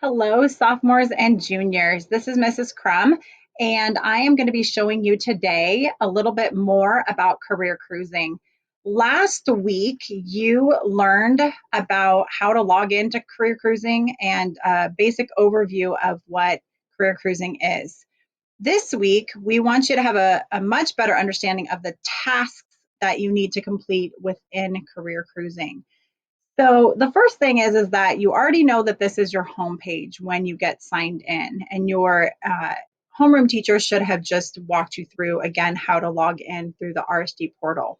Hello, sophomores and juniors. This is Mrs. Crum, and I am going to be showing you today a little bit more about career cruising. Last week, you learned about how to log into career cruising and a basic overview of what career cruising is. This week, we want you to have a much better understanding of the tasks that you need to complete within career cruising. So the first thing is that you already know that this is your home page when you get signed in, and your homeroom teacher should have just walked you through again how to log in through the RSD portal.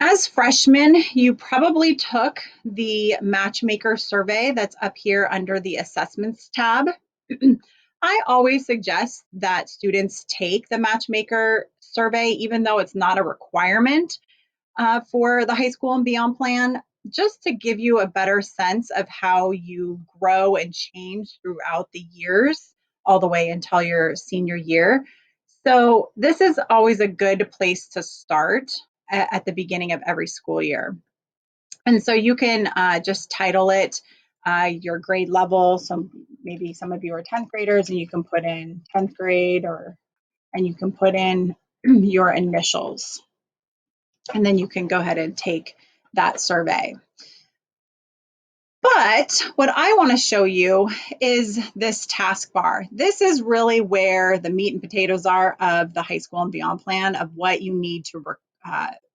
As freshmen, you probably took the Matchmaker survey that's up here under the Assessments tab. I always suggest that students take the Matchmaker survey, even though it's not a requirement for the high school and beyond plan, just to give you a better sense of how you grow and change throughout the years, all the way until your senior year. So, this is always a good place to start at the beginning of every school year. And so, you can just title it your grade level. So, maybe some of you are 10th graders and you can put in 10th grade, and you can put in your initials, and then you can go ahead and take that survey. But what I want to show you is this taskbar. This is really where the meat and potatoes are of the high school and beyond plan, of what you need to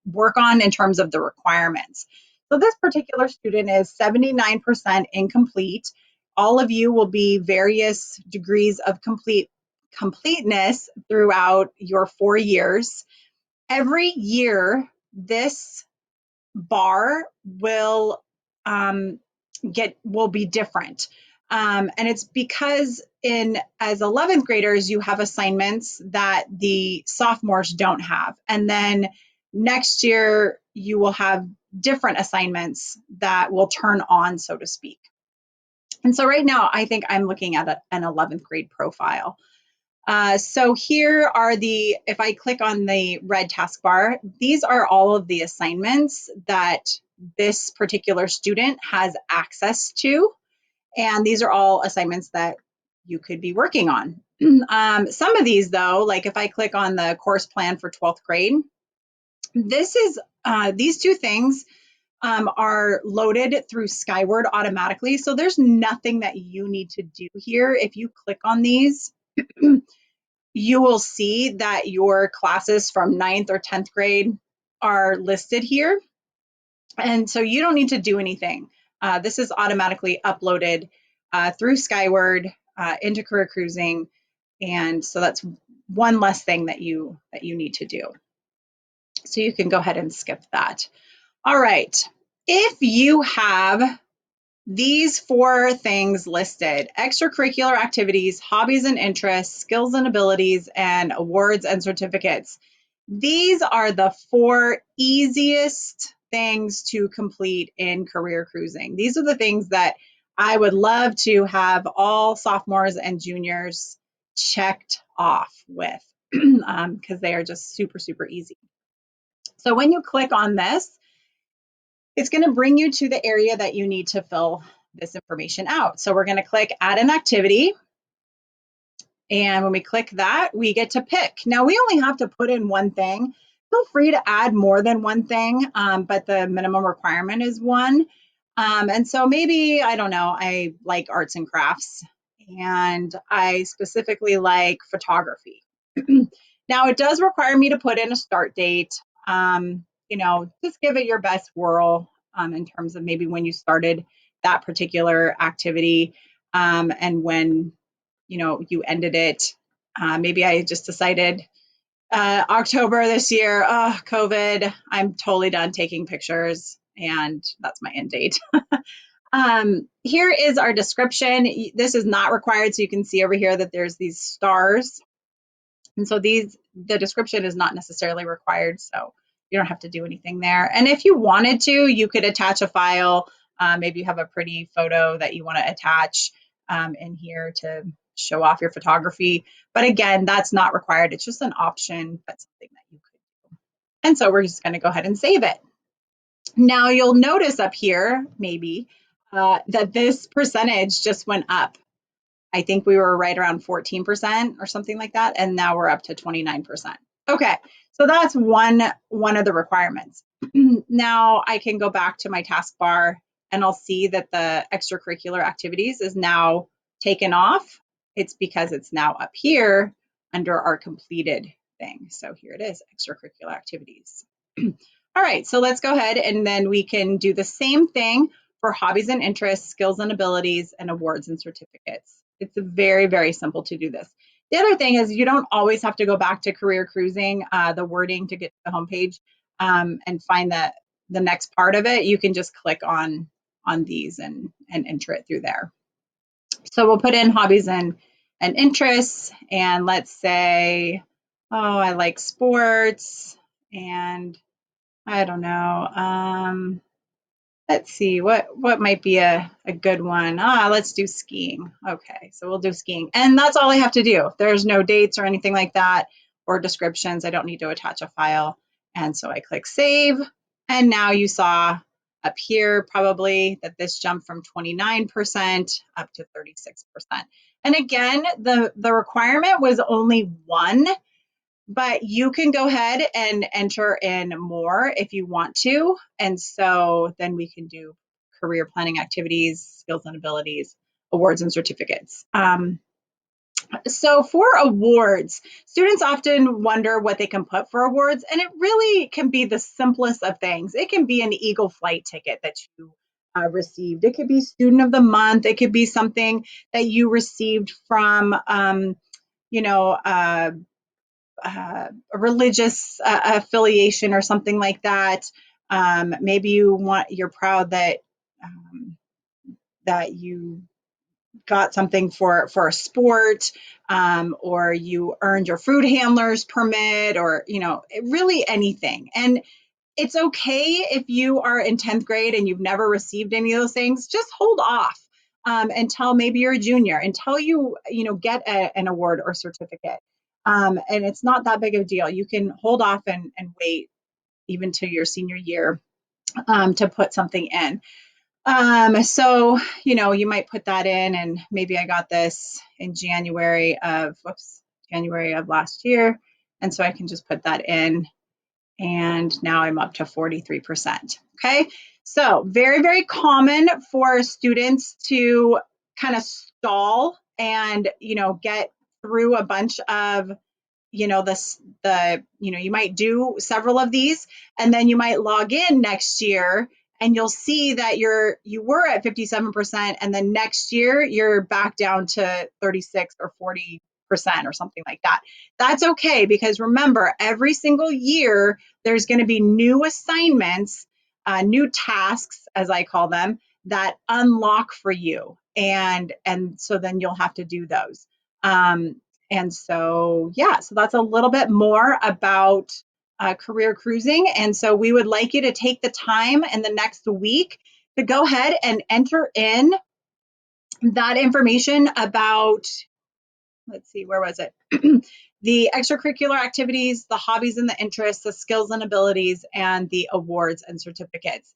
work on in terms of the requirements. So this particular student is 79% incomplete. All of you will be various degrees of completeness throughout your 4 years. Every year, this bar will be different. And it's because as 11th graders, you have assignments that the sophomores don't have. And then next year, you will have different assignments that will turn on, so to speak. And so right now, I think I'm looking at an 11th grade profile. So here are if I click on the red taskbar, these are all of the assignments that this particular student has access to. And these are all assignments that you could be working on. Some of these, though, like if I click on the course plan for 12th grade, these two things are loaded through Skyward automatically. So there's nothing that you need to do here. If you click on these, you will see that your classes from 9th or 10th grade are listed here. And so you don't need to do anything. This is automatically uploaded through Skyward into Career Cruising. And so that's one less thing that you need to do. So you can go ahead and skip that. All right. If you have these 4 things listed: extracurricular activities, hobbies and interests, skills and abilities, and awards and certificates. These are the 4 easiest things to complete in career cruising. These are the things that I would love to have all sophomores and juniors checked off with, because they are just super, super easy. So when you click on this, it's going to bring you to the area that you need to fill this information out. So we're going to click add an activity. And when we click that, we get to pick. Now we only have to put in one thing. Feel free to add more than one thing, but the minimum requirement is 1. And so maybe, I don't know, I like arts and crafts, and I specifically like photography. Now it does require me to put in a start date. Just give it your best whirl in terms of maybe when you started that particular activity, and when you ended it. Maybe I just decided October this year, COVID, I'm totally done taking pictures, and that's my end date. Here is our description. This is not required, so you can see over here that there's these stars. And so the description is not necessarily required, so you don't have to do anything there. And if you wanted to, you could attach a file. Maybe you have a pretty photo that you want to attach in here to show off your photography. But again, that's not required. It's just an option. That's something that you could do. And so we're just going to go ahead and save it. Now you'll notice up here, maybe, that this percentage just went up. I think we were right around 14% or something like that, and now we're up to 29%. Okay, so that's one of the requirements. Now I can go back to my taskbar and I'll see that the extracurricular activities is now taken off. It's because it's now up here under our completed thing. So here it is, extracurricular activities. All right, so let's go ahead and then we can do the same thing for hobbies and interests, skills and abilities, and awards and certificates. It's very, very simple to do this. The other thing is you don't always have to go back to career cruising, the wording to get to the homepage and find the next part of it. You can just click on these and enter it through there. So we'll put in hobbies and interests, and let's say, oh, I like sports, and I don't know. Let's see, what might be a good one? Let's do skiing. Okay, so we'll do skiing. And that's all I have to do. There's no dates or anything like that or descriptions. I don't need to attach a file. And so I click save. And now you saw up here probably that this jumped from 29% up to 36%. And again, the requirement was only one, but you can go ahead and enter in more if you want to. And so then we can do career planning activities, skills and abilities, awards and certificates. So for awards, students often wonder what they can put for awards, and it really can be the simplest of things. It can be an Eagle flight ticket that you received. It could be student of the month. It could be something that you received from, you know, a religious affiliation or something like that. Maybe you're proud that that you got something for a sport, or you earned your food handler's permit, or really anything. And it's okay if you are in 10th grade and you've never received any of those things. Just hold off until maybe you're a junior, until you get an award or certificate. And it's not that big of a deal. You can hold off and wait even to your senior year to put something in. So you might put that in, and maybe I got this in January of last year, and so I can just put that in, and now I'm up to 43%. Okay, so very, very common for students to kind of stall and get through a bunch of you might do several of these, and then you might log in next year and you'll see that you were at 57%, and then next year you're back down to 36 or 40% or something like that. That's okay, because remember, every single year there's going to be new assignments, new tasks, as I call them, that unlock for you, and so then you'll have to do those. And so, yeah, so that's a little bit more about career cruising. And so we would like you to take the time in the next week to go ahead and enter in that information about, let's see, where was it? The extracurricular activities, the hobbies and the interests, the skills and abilities, and the awards and certificates.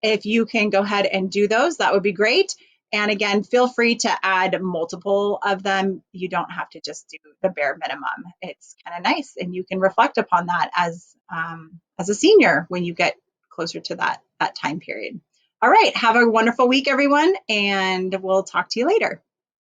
If you can go ahead and do those, that would be great. And again, feel free to add multiple of them. You don't have to just do the bare minimum. It's kind of nice, and you can reflect upon that as a senior when you get closer to that time period. All right, have a wonderful week, everyone, and we'll talk to you later.